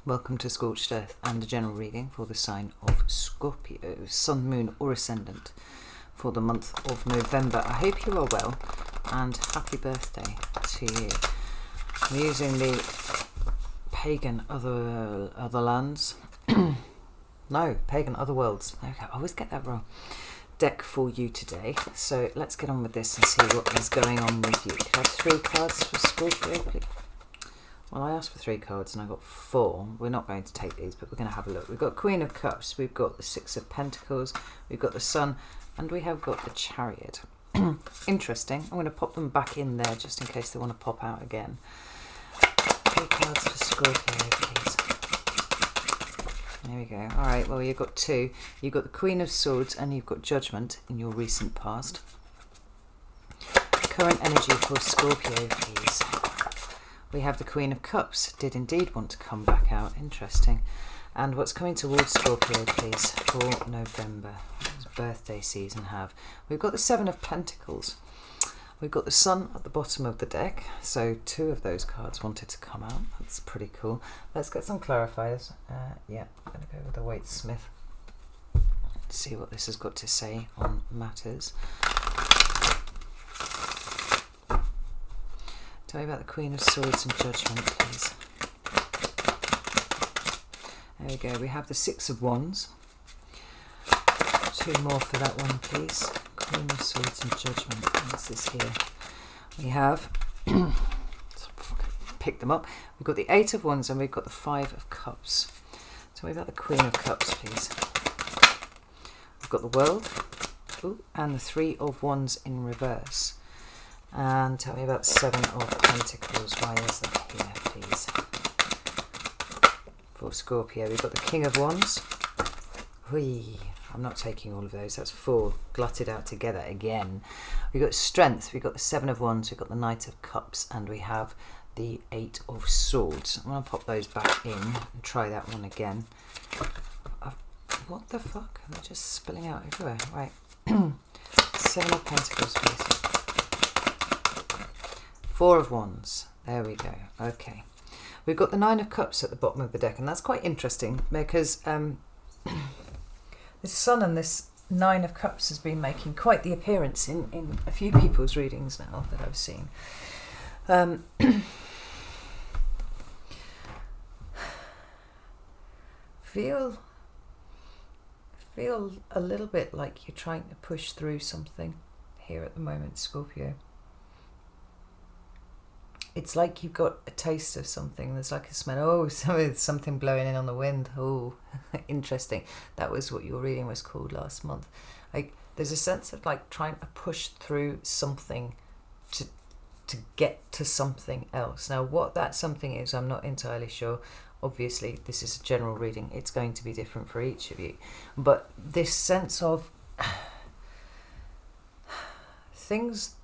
Welcome to Scorched Earth and a general reading for the sign of Scorpio, Sun, Moon or Ascendant for the month of November. I hope you are well and happy birthday to you. I'm using the pagan other lands. No, pagan other worlds. Okay, I always get that wrong. Deck for you today. So let's get on with this and see what is going on with you. Can I have 3 cards for Scorpio, please? Well, I asked for 3 cards and I got 4. We're not going to take these, but we're going to have a look. We've got Queen of Cups, we've got the 6 of Pentacles, we've got the Sun, and we have got the Chariot. Interesting. I'm going to pop them back in there just in case they want to pop out again. 3 cards for Scorpio, please. There we go. All right, well, you've got 2. You've got the Queen of Swords and you've got Judgment in your recent past. Current energy for Scorpio, please. We have the Queen of Cups, did indeed want to come back out, interesting. And what's coming towards Scorpio, please, for November? What does birthday season have? We've got the 7 of Pentacles. We've got the Sun at the bottom of the deck, so 2 of those cards wanted to come out. That's pretty cool. Let's get some clarifiers. Yeah, I'm going to go with the Waite-Smith. See what this has got to say on matters. Tell me about the Queen of Swords and Judgment, please. There we go. We have the 6 of Wands. 2 more for that one, please. Queen of Swords and Judgment. What's this here? We have... pick them up. We've got the 8 of Wands and we've got the 5 of Cups. Tell me about the Queen of Cups, please. We've got the World. Ooh, and the 3 of Wands in reverse. And tell me about the 7 of Pentacles. Why is that here, please? For Scorpio, we've got the King of Wands. Whee! I'm not taking all of those. That's 4 glutted out together again. We've got Strength. We've got the 7 of Wands. We've got the Knight of Cups. And we have the 8 of Swords. I'm going to pop those back in and try that one again. What the fuck? They're just spilling out everywhere. Right. 7 of Pentacles, please. 4 of Wands. There we go. Okay. We've got the 9 of Cups at the bottom of the deck, and that's quite interesting because this Sun and this 9 of Cups has been making quite the appearance in a few people's readings now that I've seen. Feel a little bit like you're trying to push through something here at the moment, Scorpio. It's like you've got a taste of something. There's like a smell. Oh, something blowing in on the wind. Oh, interesting. That was what your reading was called last month. Like, there's a sense of like trying to push through something to get to something else. Now, what that something is, I'm not entirely sure. Obviously, this is a general reading. It's going to be different for each of you. But this sense of things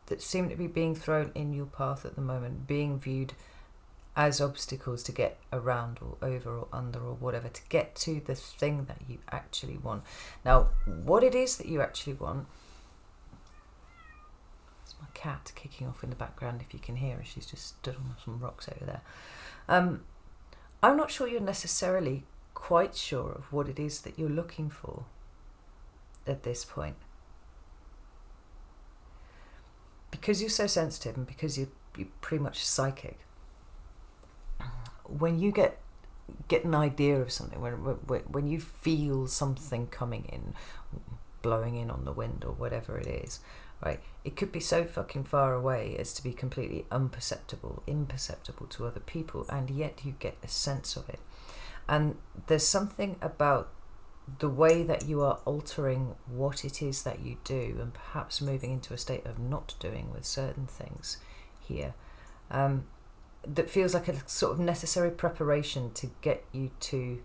that seem to be being thrown in your path at the moment, being viewed as obstacles to get around or over or under or whatever, to get to the thing that you actually want. Now, what it is that you actually want... It's my cat kicking off in the background, if you can hear her. She's just stood on some rocks over there. I'm not sure you're necessarily quite sure of what it is that you're looking for at this point. Because you're so sensitive and because you're pretty much psychic, when you get an idea of something, when you feel something coming in, blowing in on the wind or whatever it is, right, it could be so fucking far away as to be completely imperceptible to other people, and yet you get a sense of it. And there's something about the way that you are altering what it is that you do, and perhaps moving into a state of not doing with certain things here, that feels like a sort of necessary preparation to get you to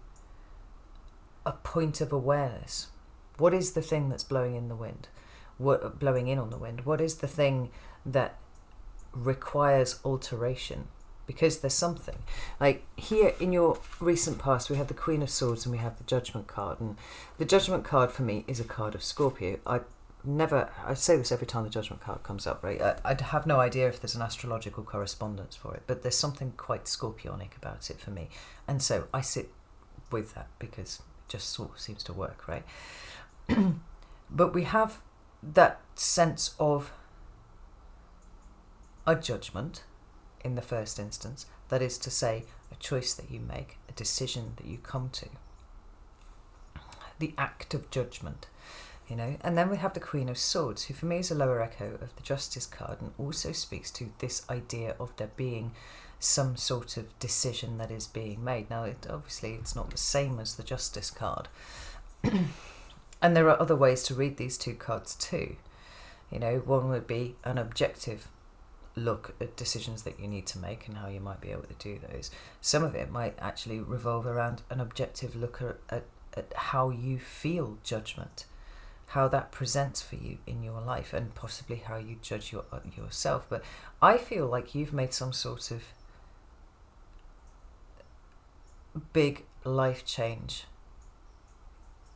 a point of awareness. What is the thing that's blowing in the wind? Blowing in on the wind? What is the thing that requires alteration? Because there's something. Like here in your recent past, we have the Queen of Swords and we have the Judgment card. And the Judgment card for me is a card of Scorpio. never, I say this every time the Judgment card comes up, right? I'd have no idea if there's an astrological correspondence for it, but there's something quite Scorpionic about it for me. And so I sit with that because it just sort of seems to work, right? But we have that sense of a judgment in the first instance, that is to say, a choice that you make, a decision that you come to, the act of judgment, you know. And then we have the Queen of Swords, who for me is a lower echo of the Justice card, and also speaks to this idea of there being some sort of decision that is being made. Now, obviously it's not the same as the Justice card, and there are other ways to read these two cards too. You know, one would be an objective look at decisions that you need to make and how you might be able to do those. Some of it might actually revolve around an objective look at how you feel judgment, how that presents for you in your life, and possibly how you judge yourself. But I feel like you've made some sort of big life change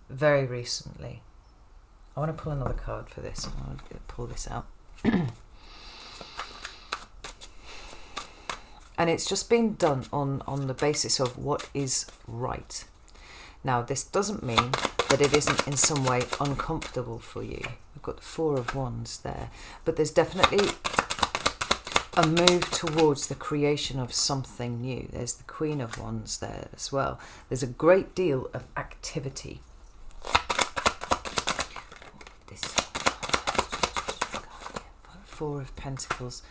very recently. I want to pull another card for this. I want to pull this out. And it's just been done on the basis of what is right. Now, this doesn't mean that it isn't in some way uncomfortable for you. We've got the Four of Wands there. But there's definitely a move towards the creation of something new. There's the Queen of Wands there as well. There's a great deal of activity. This Four of Pentacles.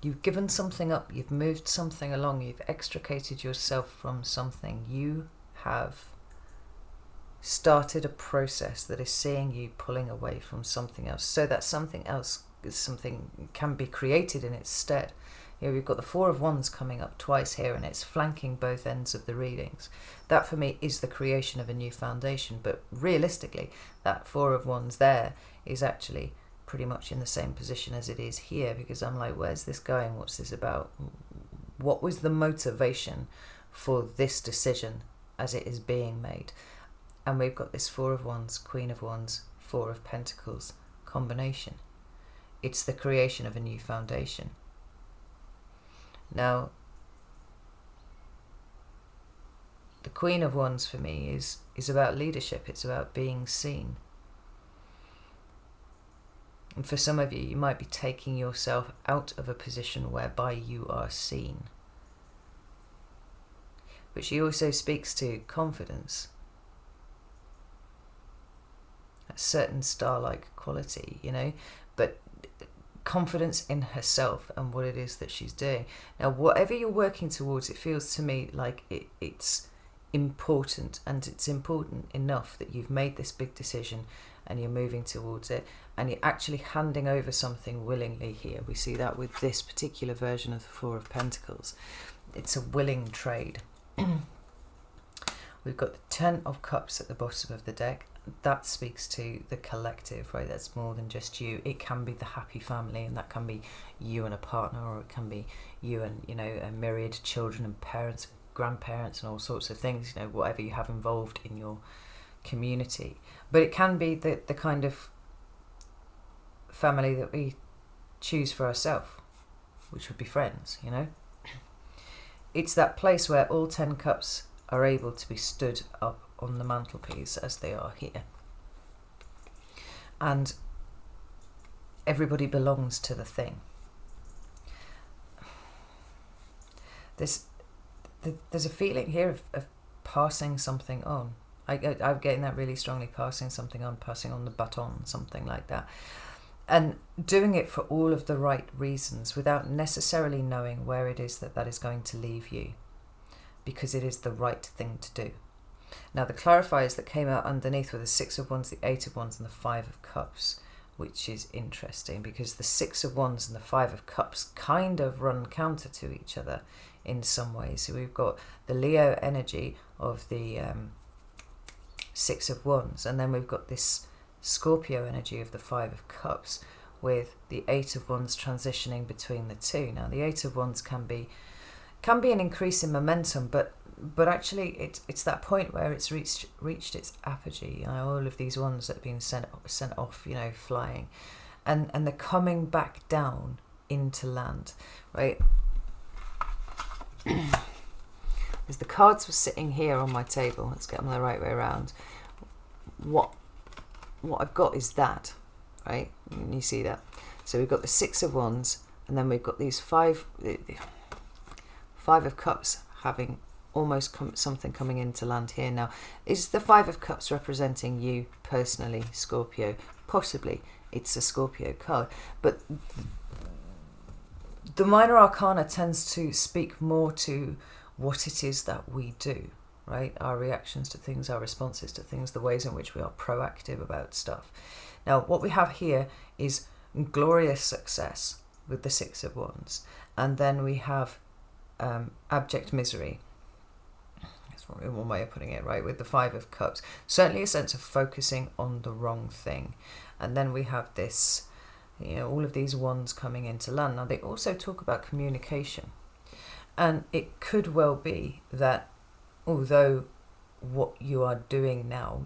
You've given something up, you've moved something along, you've extricated yourself from something. You have started a process that is seeing you pulling away from something else, so that something else, something can be created in its stead. You know, we've got the Four of Wands coming up twice here, and it's flanking both ends of the readings. That for me is the creation of a new foundation, but realistically, that Four of Wands there is actually pretty much in the same position as it is here, because I'm like, where's this going? What's this about? What was the motivation for this decision as it is being made? And we've got this Four of Wands, Queen of Wands, Four of Pentacles combination. It's the creation of a new foundation. Now, the Queen of Wands for me is about leadership. It's about being seen. And for some of you, you might be taking yourself out of a position whereby you are seen. But she also speaks to confidence, a certain star-like quality, you know, but confidence in herself and what it is that she's doing. Now, whatever you're working towards, it feels to me like it's important, and it's important enough that you've made this big decision and you're moving towards it, and you're actually handing over something willingly here. We see that with this particular version of the Four of Pentacles. It's a willing trade. We've got the Ten of Cups at the bottom of the deck. That speaks to the collective, right? That's more than just you. It can be the happy family, and that can be you and a partner, or it can be you and, you know, a myriad children and parents, grandparents, and all sorts of things, you know, whatever you have involved in your community. But it can be the kind of family that we choose for ourselves, which would be friends, you know. It's that place where all 10 cups are able to be stood up on the mantelpiece as they are here, and everybody belongs to the thing. There's a feeling here of passing something on. I'm getting that really strongly, passing something on, passing on the baton, something like that. And doing it for all of the right reasons without necessarily knowing where it is that is going to leave you, because it is the right thing to do. Now, the clarifiers that came out underneath were the Six of Wands, the Eight of Wands, and the Five of Cups, which is interesting because the Six of Wands and the Five of Cups kind of run counter to each other in some ways. So we've got the Leo energy of the Six of Wands, and then we've got this Scorpio energy of the Five of Cups, with the Eight of Wands transitioning between the two. Now, the Eight of Wands can be an increase in momentum, but but actually it's that point where it's reached its apogee. All of these ones that have been sent off, flying, and they're coming back down into land, right? As the cards were sitting here on my table, let's get them the right way around. What I've got is that, right? You see that? So we've got the Six of Wands, and then we've got these Five of Cups having almost something coming into land here. Now, is the Five of Cups representing you personally, Scorpio? Possibly. It's a Scorpio card, but the minor arcana tends to speak more to what it is that we do, right? Our reactions to things, our responses to things, the ways in which we are proactive about stuff. Now, what we have here is glorious success with the Six of Wands, and then we have abject misery. That's one way of putting it, right? With the Five of Cups, certainly a sense of focusing on the wrong thing. And then we have this, all of these wands coming into land. Now, they also talk about communication, and it could well be that although what you are doing now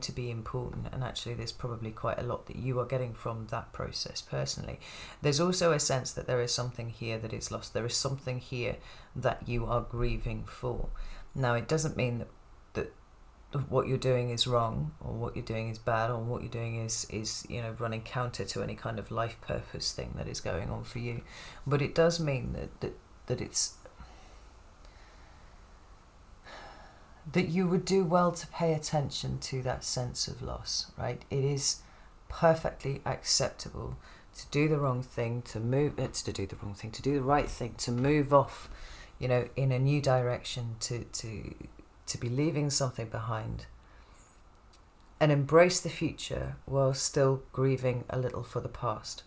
to be important, and actually there's probably quite a lot that you are getting from that process personally, there's also a sense that there is something here that is lost. There is something here that you are grieving for. Now, it doesn't mean that what you're doing is wrong, or what you're doing is bad, or what you're doing is running counter to any kind of life purpose thing that is going on for you, but it does mean that it's that you would do well to pay attention to that sense of loss, right? It is perfectly acceptable to do the wrong thing, to do the right thing, to move off, in a new direction, to be leaving something behind, and embrace the future while still grieving a little for the past.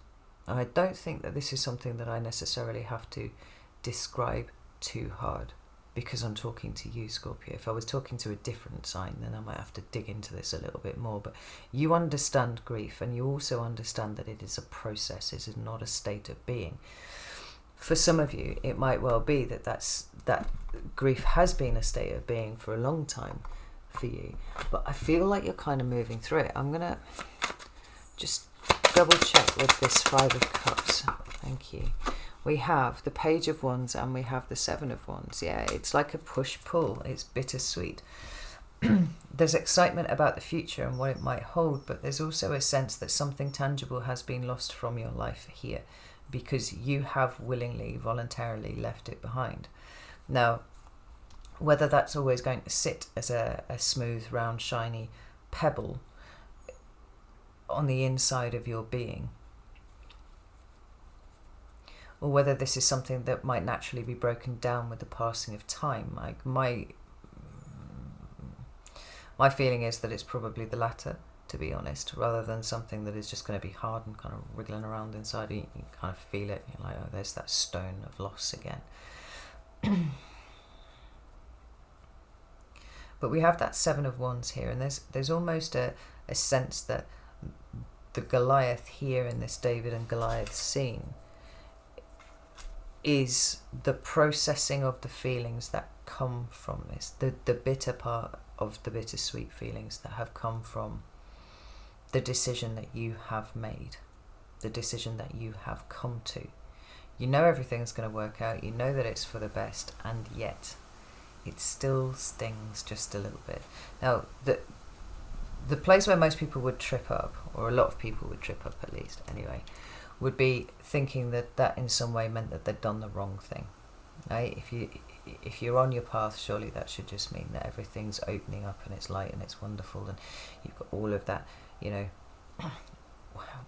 And I don't think that this is something that I necessarily have to describe too hard, because I'm talking to you, Scorpio. If I was talking to a different sign, then I might have to dig into this a little bit more. But you understand grief, and you also understand that it is a process. It is not a state of being. For some of you, it might well be that grief has been a state of being for a long time for you. But I feel like you're kind of moving through it. I'm going to just double check with this Five of Cups. Thank you. We have the Page of Wands and we have the Seven of Wands. Yeah, it's like a push-pull. It's bittersweet. There's excitement about the future and what it might hold, but there's also a sense that something tangible has been lost from your life here, because you have willingly, voluntarily left it behind. Now, whether that's always going to sit as a smooth, round, shiny pebble on the inside of your being, or whether this is something that might naturally be broken down with the passing of time. Like my feeling is that it's probably the latter, to be honest, rather than something that is just going to be hard and kind of wriggling around inside you. You kind of feel it. You're like, oh, there's that stone of loss again. But we have that Seven of Wands here, and there's almost a sense that the Goliath here in this David and Goliath scene is the processing of the feelings that come from this, the bitter part of the bittersweet feelings that have come from the decision that you have made, the decision that you have come to. You know everything's going to work out, you know that it's for the best, and yet it still stings just a little bit. Now, the place where most people would trip up, or a lot of people would trip up at least anyway, would be thinking that in some way meant that they'd done the wrong thing. Right? If you're on your path, surely that should just mean that everything's opening up and it's light and it's wonderful, and you've got all of that,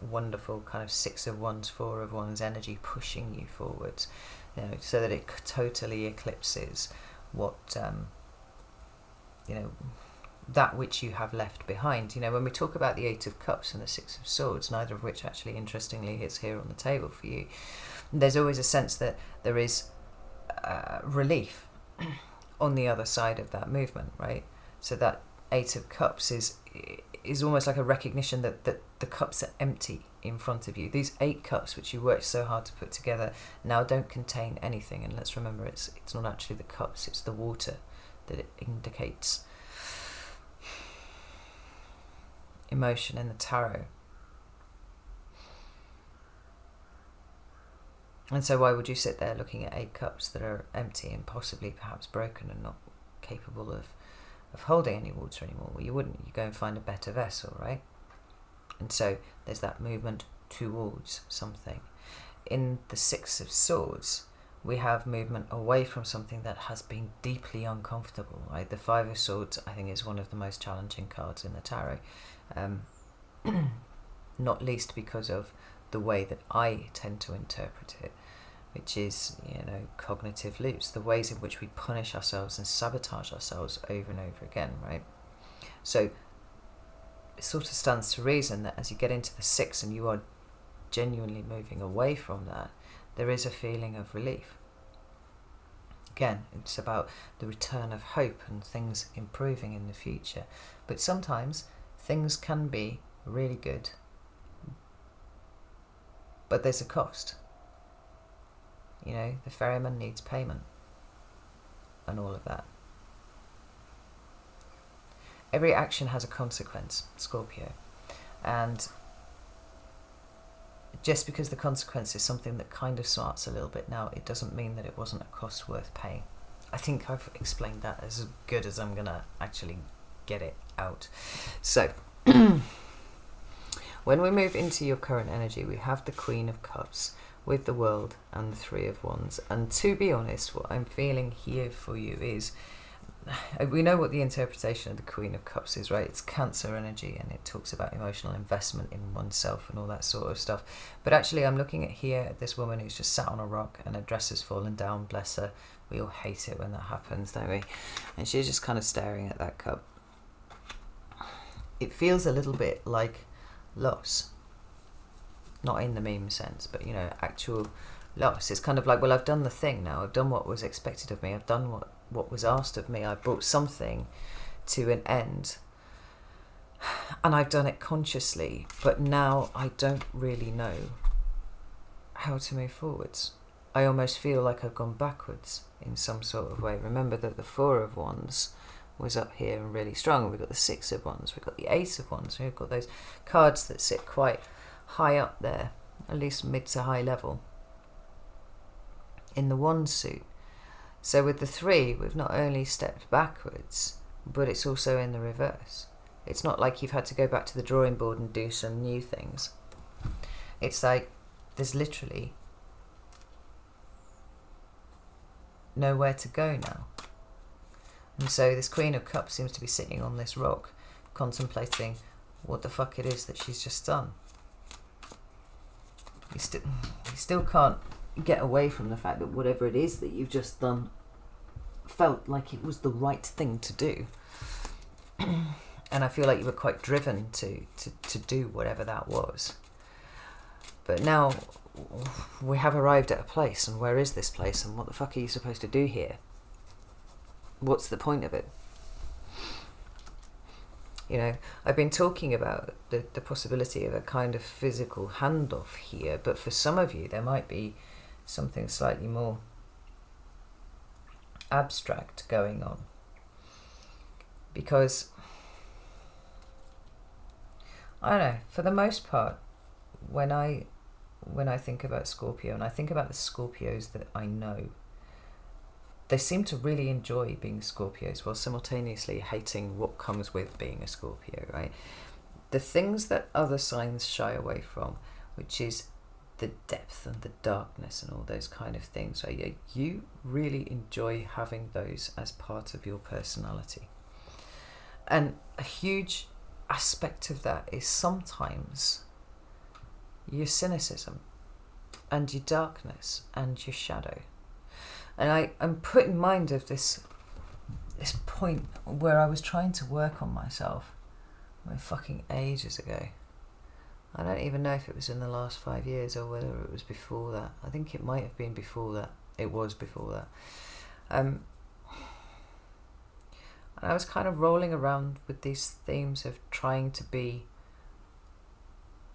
wonderful kind of Six of Wands, Four of Wands energy pushing you forwards, so that it totally eclipses what that which you have left behind. When we talk about the Eight of Cups and the Six of Swords, neither of which actually interestingly is here on the table for you, there's always a sense that there is relief on the other side of that movement, right? So that Eight of Cups is almost like a recognition that the cups are empty in front of you. These 8 cups which you worked so hard to put together now don't contain anything, and let's remember it's not actually the cups, it's the water that it indicates emotion in the tarot. And so why would you sit there looking at 8 cups that are empty and possibly perhaps broken and not capable of holding any water anymore? Well, you wouldn't. You go and find a better vessel, right? And so there's that movement towards something. In the 6 of Swords, we have movement away from something that has been deeply uncomfortable, right? The 5 of Swords, I think, is one of the most challenging cards in the tarot. Not least because of the way that I tend to interpret it, which is, cognitive loops, the ways in which we punish ourselves and sabotage ourselves over and over again, right? So it sort of stands to reason that as you get into the 6 and you are genuinely moving away from that, there is a feeling of relief. Again, it's about the return of hope and things improving in the future. But sometimes things can be really good, but there's a cost. The ferryman needs payment and all of that. Every action has a consequence, Scorpio. And just because the consequence is something that kind of smarts a little bit now, it doesn't mean that it wasn't a cost worth paying. I think I've explained that as good as I'm going to actually get it out. So, when we move into your current energy, we have the Queen of Cups with the World and the 3 of Wands. And to be honest, what I'm feeling here for you is, we know what the interpretation of the Queen of Cups is, right? It's Cancer energy, and it talks about emotional investment in oneself and all that sort of stuff. But actually, I'm looking at this woman who's just sat on a rock and her dress has fallen down, bless her. We all hate it when that happens, don't we? And she's just kind of staring at that cup. It feels a little bit like loss. Not in the meme sense, but, actual loss. It's kind of like, well, I've done the thing now. I've done what was expected of me. I've done what was asked of me. I brought something to an end, and I've done it consciously, but now I don't really know how to move forwards. I almost feel like I've gone backwards in some sort of way. Remember that the 4 of Wands was up here and really strong. We've got the 6 of Wands, we've got the 8 of Wands, we've got those cards that sit quite high up there, at least mid to high level in the Wand suit. So with the 3, we've not only stepped backwards, but it's also in the reverse. It's not like you've had to go back to the drawing board and do some new things. It's like there's literally nowhere to go now. And so this Queen of Cups seems to be sitting on this rock, contemplating what the fuck it is that she's just done. You still can't get away from the fact that whatever it is that you've just done felt like it was the right thing to do. And I feel like you were quite driven to do whatever that was. But now we have arrived at a place, and where is this place, and what the fuck are you supposed to do here? What's the point of it? I've been talking about the possibility of a kind of physical handoff here, but for some of you there might be something slightly more abstract going on. Because, I don't know, for the most part, when I think about Scorpio, and I think about the Scorpios that I know, they seem to really enjoy being Scorpios while simultaneously hating what comes with being a Scorpio, right? The things that other signs shy away from, which is the depth and the darkness and all those kind of things, right? You really enjoy having those as part of your personality. And a huge aspect of that is sometimes your cynicism and your darkness and your shadow. And I'm put in mind of this point where I was trying to work on myself fucking ages ago. I don't even know if it was in the last 5 years or whether it was before that. I think it might have been before that. It was before that. And I was kind of rolling around with these themes of trying to be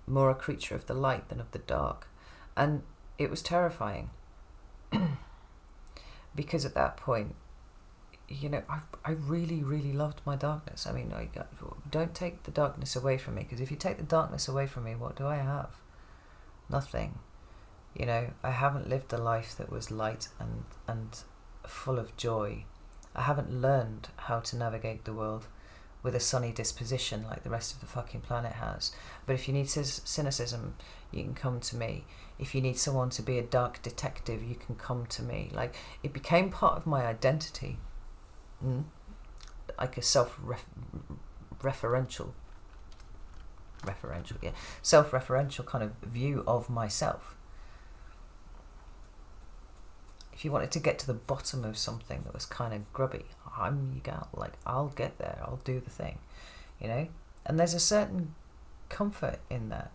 more a creature of the light than of the dark. And it was terrifying. Because at that point, you know, I really, really loved my darkness. I mean, don't take the darkness away from me, because if you take the darkness away from me, what do I have? Nothing. You know, I haven't lived a life that was light and full of joy. I haven't learned how to navigate the world with a sunny disposition like the rest of the fucking planet has. But if you need cynicism, you can come to me. If you need someone to be a dark detective, you can come to me. Like, it became part of my identity. Like a self-referential kind of view of myself. If you wanted to get to the bottom of something that was kind of grubby, I'm your gal. Like, I'll get there. I'll do the thing, you know? And there's a certain comfort in that.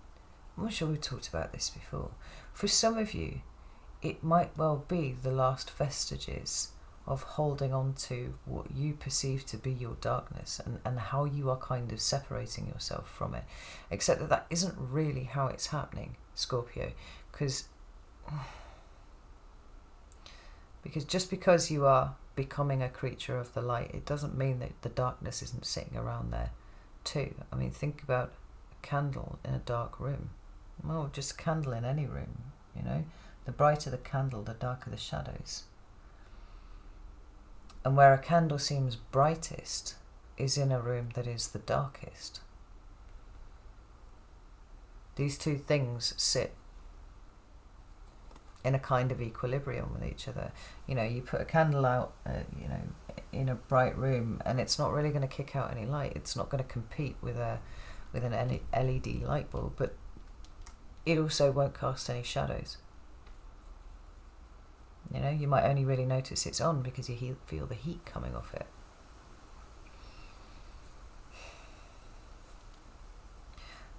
I'm not sure we've talked about this before. For some of you, it might well be the last vestiges of holding on to what you perceive to be your darkness, and how you are kind of separating yourself from it. Except that isn't really how it's happening, Scorpio. Because just because you are becoming a creature of the light, it doesn't mean that the darkness isn't sitting around there too. I mean, think about a candle in a dark room. Well, just a candle in any room, you know. The brighter the candle, the darker the shadows. And where a candle seems brightest is in a room that is the darkest. These two things sit in a kind of equilibrium with each other. You know, you put a candle out, you know, in a bright room, and it's not really going to kick out any light. It's not going to compete with an LED light bulb, but it also won't cast any shadows. You know, you might only really notice it's on because you feel the heat coming off it.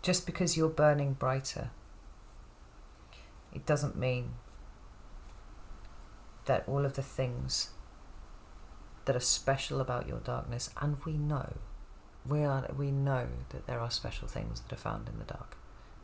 Just because you're burning brighter, it doesn't mean that all of the things that are special about your darkness, and we know that there are special things that are found in the dark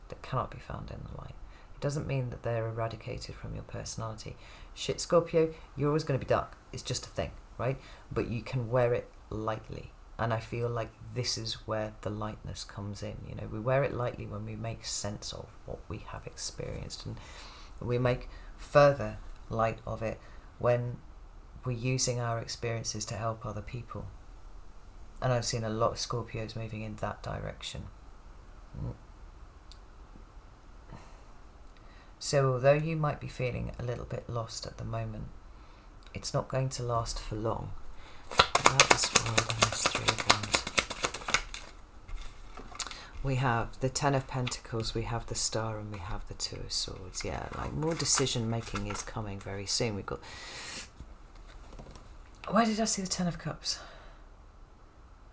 that cannot be found in the light. It doesn't mean that they're eradicated from your personality. Shit, Scorpio, you're always going to be dark. It's just a thing, right? But you can wear it lightly. And I feel like this is where the lightness comes in. You know, we wear it lightly when we make sense of what we have experienced, and we make further light of it when we're using our experiences to help other people. And I've seen a lot of Scorpios moving in that direction. So although you might be feeling a little bit lost at the moment, it's not going to last for long. That is for the next 3 of Wands. We have the Ten of Pentacles, we have the Star, and we have the Two of Swords. Yeah, like more decision making is coming very soon. We've got... Where did I see the Ten of Cups?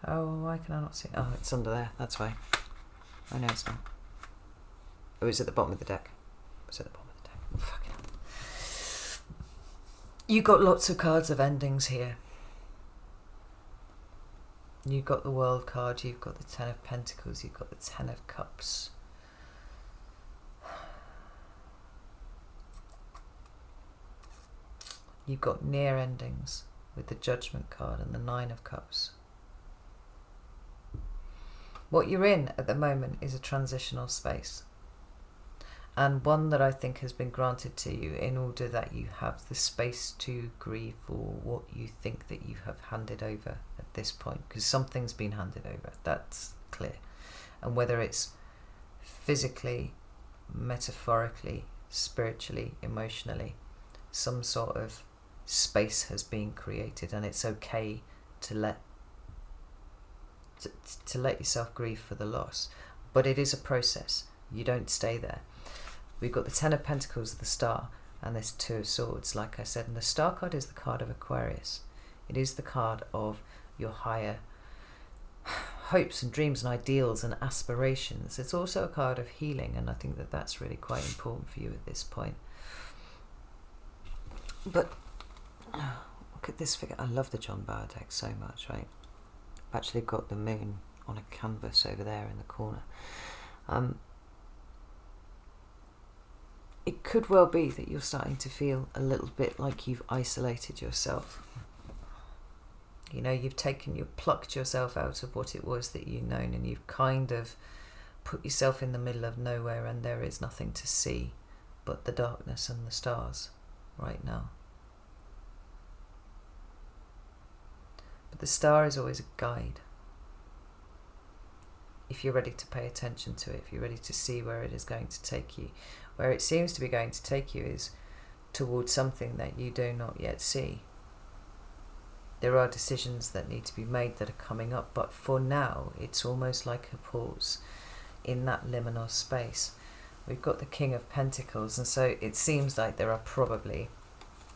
Oh, why can I not see it? Oh, it's under there, that's why. Oh no, it's not. Oh, it's at the bottom of the deck. It's at the bottom of the deck. Oh, fucking hell. You've got lots of cards of endings here. You've got the World card, you've got the Ten of Pentacles, you've got the Ten of Cups. You've got near endings with the Judgment card and the Nine of Cups. What you're in at the moment is a transitional space, and one that I think has been granted to you in order that you have the space to grieve for what you think that you have handed over at this point, because something's been handed over, that's clear. And whether it's physically, metaphorically, spiritually, emotionally, some sort of space has been created, and it's okay to let yourself grieve for the loss. But it is a process. You don't stay there. We've got the Ten of Pentacles, the Star, and this Two of Swords, like I said. And the Star card is the card of Aquarius. It is the card of your higher hopes and dreams and ideals and aspirations. It's also a card of healing, and I think that that's really quite important for you at this point. But look at this figure. I love the John Bauer deck so much, right? I've actually got the moon on a canvas over there in the corner. It could well be that you're starting to feel a little bit like you've isolated yourself. You know, you've plucked yourself out of what it was that you've known, and you've kind of put yourself in the middle of nowhere, and there is nothing to see but the darkness and the stars right now. But the star is always a guide. If you're ready to pay attention to it, if you're ready to see where it is going to take you, where it seems to be going to take you is towards something that you do not yet see. There are decisions that need to be made that are coming up, but for now, it's almost like a pause in that liminal space. We've got the King of Pentacles, and so it seems like there are probably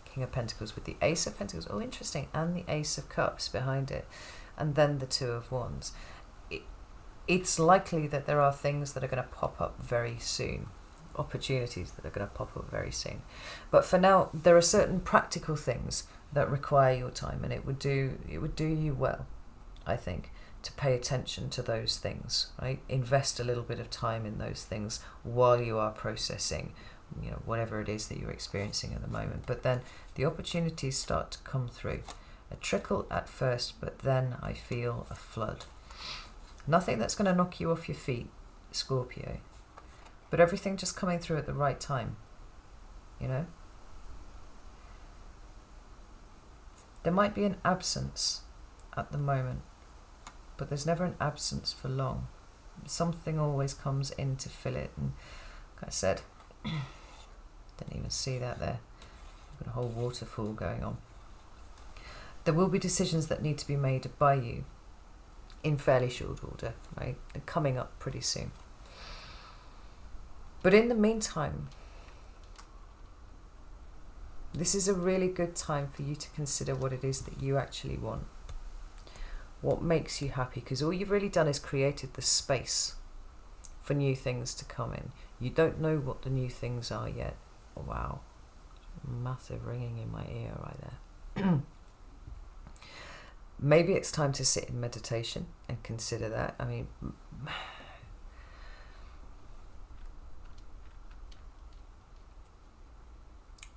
King of Pentacles with the Ace of Pentacles, oh interesting, and the Ace of Cups behind it, and then the Two of Wands. It's likely that there are things that are going to pop up very soon, opportunities that are going to pop up very soon. But for now, there are certain practical things that require your time, and it would do you well, I think, to pay attention to those things, right? Invest a little bit of time in those things while you are processing, you know, whatever it is that you're experiencing at the moment. But then the opportunities start to come through. A trickle at first, but then I feel a flood. Nothing that's going to knock you off your feet, Scorpio, but everything just coming through at the right time, you know? There might be an absence at the moment, but there's never an absence for long. Something always comes in to fill it, and like I said, didn't even see that there. We've got a whole waterfall going on. There will be decisions that need to be made by you in fairly short order, right? They're coming up pretty soon. But in the meantime, this is a really good time for you to consider what it is that you actually want. What makes you happy? Because all you've really done is created the space for new things to come in. You don't know what the new things are yet. Oh, wow. Massive ringing in my ear right there. Maybe it's time to sit in meditation and consider that. I mean,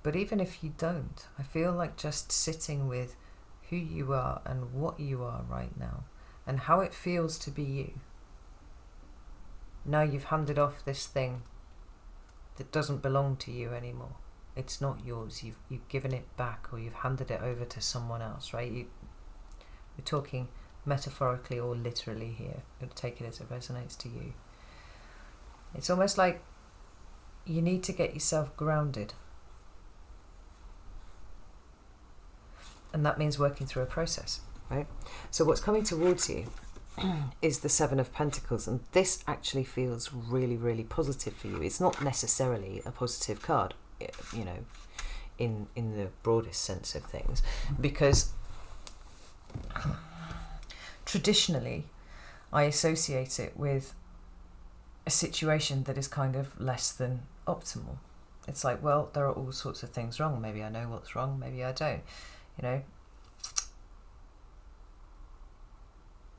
but even if you don't, I feel like just sitting with who you are and what you are right now and how it feels to be you. Now you've handed off this thing that doesn't belong to you anymore. It's not yours. You've given it back, or you've handed it over to someone else, right? We're talking metaphorically or literally here. You've got to take it as it resonates to you. It's almost like you need to get yourself grounded. And that means working through a process, right? So what's coming towards you is the Seven of Pentacles, and this actually feels really, really positive for you. It's not necessarily a positive card, you know, in the broadest sense of things, because traditionally I associate it with a situation that is kind of less than optimal. It's like, well, there are all sorts of things wrong. Maybe I know what's wrong, maybe I don't. You know,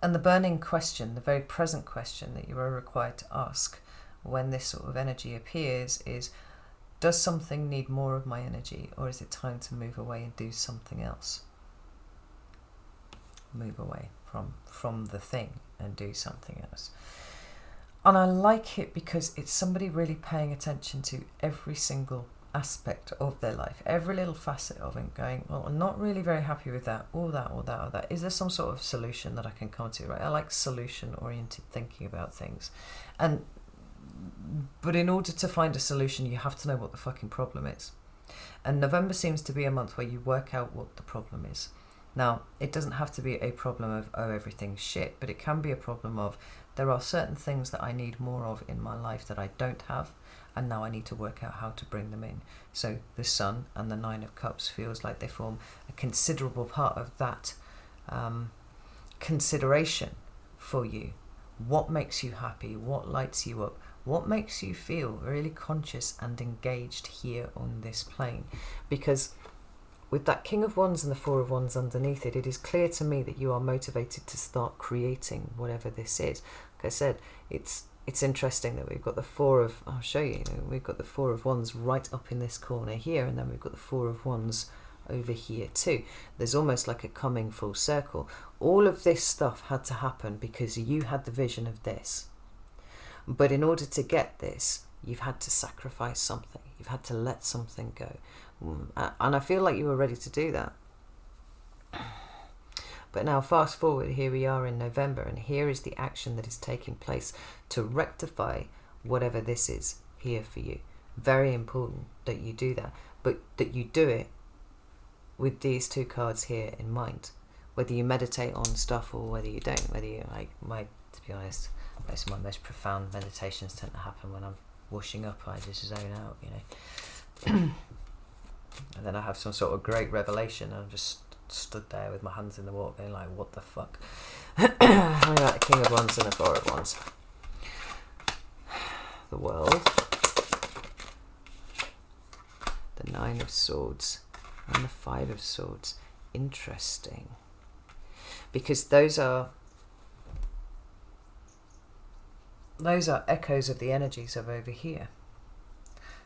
and the burning question, the very present question that you are required to ask when this sort of energy appears is, does something need more of my energy, or is it time to move away and do something else? Move away from the thing and do something else. And I like it because it's somebody really paying attention to every single aspect of their life, every little facet of it, going, well, I'm not really very happy with that, or that, or that, or that. Is there some sort of solution that I can come to, right? I like solution-oriented thinking about things. But in order to find a solution, you have to know what the fucking problem is. And November seems to be a month where you work out what the problem is. Now, it doesn't have to be a problem of, oh, everything's shit, but it can be a problem of, there are certain things that I need more of in my life that I don't have, and now I need to work out how to bring them in. So the Sun and the Nine of Cups feels like they form a considerable part of that consideration for you. What makes you happy? What lights you up? What makes you feel really conscious and engaged here on this plane? Because with that King of Wands and the Four of Wands underneath it, it is clear to me that you are motivated to start creating whatever this is. Like I said, it's interesting that we've got the Four of, I'll show you, we've got the Four of Wands right up in this corner here, and then we've got the Four of Wands over here too. There's almost like a coming full circle. All of this stuff had to happen because you had the vision of this. But in order to get this, you've had to sacrifice something. You've had to let something go. And I feel like you were ready to do that. But now fast forward, here we are in November, and here is the action that is taking place to rectify whatever this is here for you. Very important that you do that, but that you do it with these two cards here in mind. Whether you meditate on stuff or whether you don't, whether you, to be honest, most of my most profound meditations tend to happen when I'm washing up. I just zone out, and then I have some sort of great revelation, and I'm just stood there with my hands in the water going like, what the fuck? How about the King of Wands and the Four of Wands? The World, the Nine of Swords, and the Five of Swords. Interesting, because those are echoes of the energies of over here.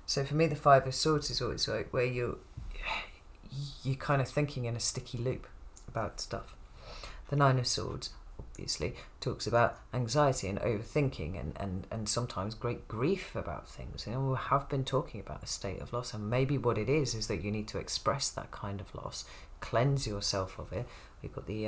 So for me, the Five of Swords is always like where you're kind of thinking in a sticky loop about stuff. The Nine of Swords obviously talks about anxiety and overthinking and sometimes great grief about things. We have been talking about a state of loss, and maybe what it is that you need to express that kind of loss, cleanse yourself of it. We've got the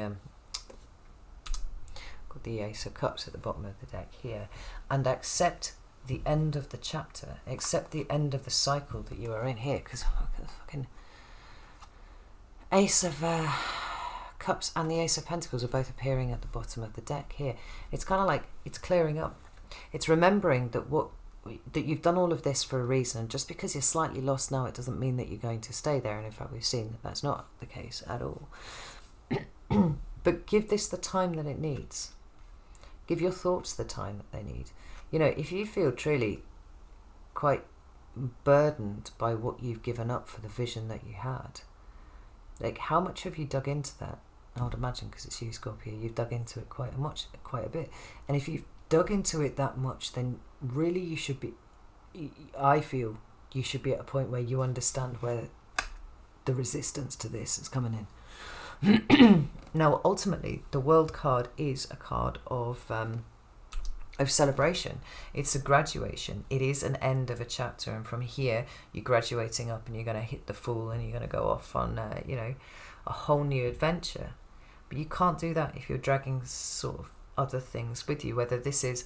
Ace of Cups at the bottom of the deck here, and accept the end of the chapter, accept the end of the cycle that you are in here, because fucking Ace of Cups and the Ace of Pentacles are both appearing at the bottom of the deck here. It's kind of like it's clearing up. It's remembering that you've done all of this for a reason, and just because you're slightly lost now, it doesn't mean that you're going to stay there. And in fact, we've seen that that's not the case at all. But give this the time that it needs. Give your thoughts the time that they need. If you feel truly quite burdened by what you've given up for the vision that you had, like, how much have you dug into that? I would imagine, because it's you, Scorpio, you've dug into it quite a bit. And if you've dug into it that much, then really you should be, I feel you should be at a point where you understand where the resistance to this is coming in. Now, ultimately, the World card is a card of celebration. It's a graduation. It is an end of a chapter, and from here you're graduating up, and you're going to hit the Fool, and you're going to go off on a whole new adventure. But you can't do that if you're dragging sort of other things with you, whether this is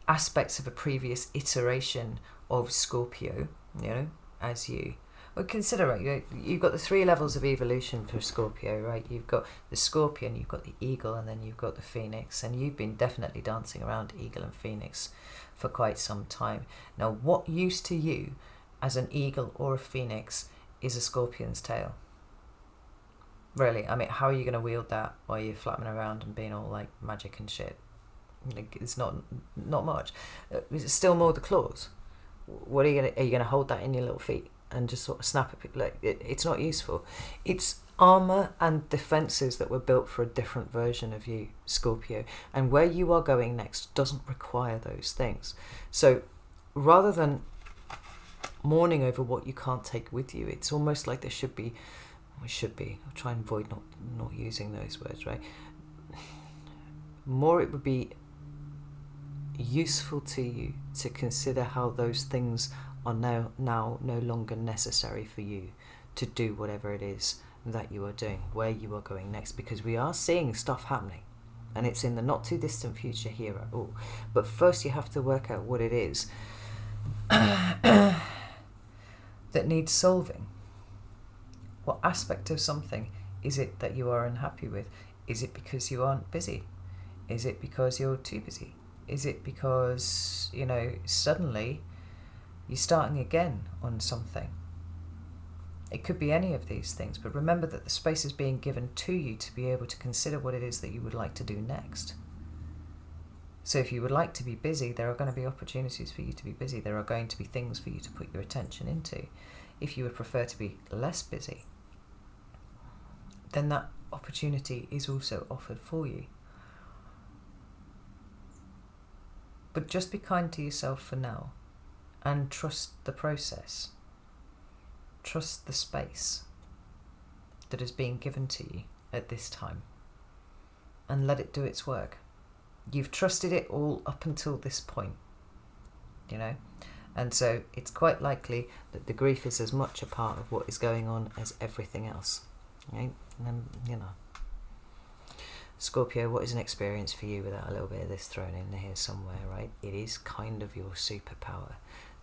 aspects of a previous iteration of Scorpio, as you. Well, consider, right, you've got the 3 levels of evolution for Scorpio, right? You've got the Scorpion, you've got the Eagle, and then you've got the Phoenix. And you've been definitely dancing around Eagle and Phoenix for quite some time. Now, what use to you as an Eagle or a Phoenix is a Scorpion's tail? Really, I mean, how are you going to wield that while you're flapping around and being all like magic and shit? It's not much. It's still more the claws. What are you going to hold that in your little feet and just sort of snap at people? Like, it's not useful. It's armor and defenses that were built for a different version of you, Scorpio. And where you are going next doesn't require those things. So rather than mourning over what you can't take with you, it's almost like there should be, I'll try and avoid not using those words, right? More, it would be useful to you to consider how those things are now no longer necessary for you to do whatever it is that you are doing, where you are going next, because we are seeing stuff happening, and it's in the not too distant future here at all. But first you have to work out what it is that needs solving. What aspect of something is it that you are unhappy with? Is it because you aren't busy? Is it because you're too busy? Is it because, suddenly you're starting again on something? It could be any of these things, but remember that the space is being given to you to be able to consider what it is that you would like to do next. So if you would like to be busy, there are going to be opportunities for you to be busy. There are going to be things for you to put your attention into. If you would prefer to be less busy, then that opportunity is also offered for you. But just be kind to yourself for now and trust the process. trust the space that is being given to you at this time and let it do its work. You've trusted it all up until this point, you know, and so it's quite likely that the grief is as much a part of what is going on as everything else, right? And then, you know, Scorpio, what is an experience for you without a little bit of this thrown in here somewhere, right? It is kind of your superpower.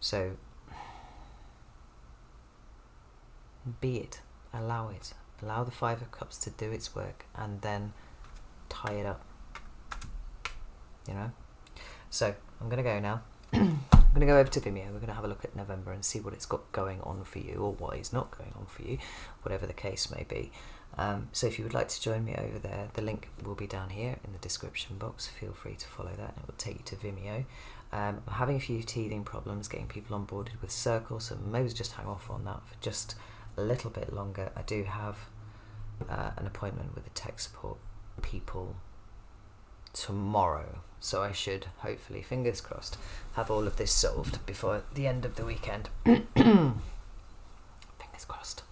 So be it, allow the Five of Cups to do its work, and then tie it up, you know. So I'm going to go now. I'm going to go over to Vimeo. We're going to have a look at November and see what it's got going on for you, or what is not going on for you, whatever the case may be. So if you would like to join me over there, the link will be down here in the description box. Feel free to follow that, and it will take you to Vimeo. I'm having a few teething problems getting people onboarded with Circle, so maybe just hang off on that for just a little bit longer. I do have an appointment with the tech support people tomorrow, so I should hopefully, fingers crossed, have all of this solved before the end of the weekend. Fingers crossed.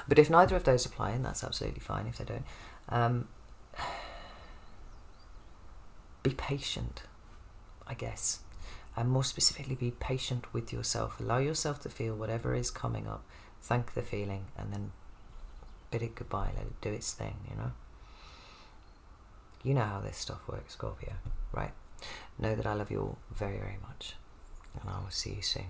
But if neither of those apply, and that's absolutely fine if they don't, be patient, I guess, and more specifically, be patient with yourself. Allow yourself to feel whatever is coming up, thank the feeling, and then bid it goodbye, let it do its thing, you know. You know how this stuff works, Scorpio, right? Know that I love you all very, very much, and I will see you soon.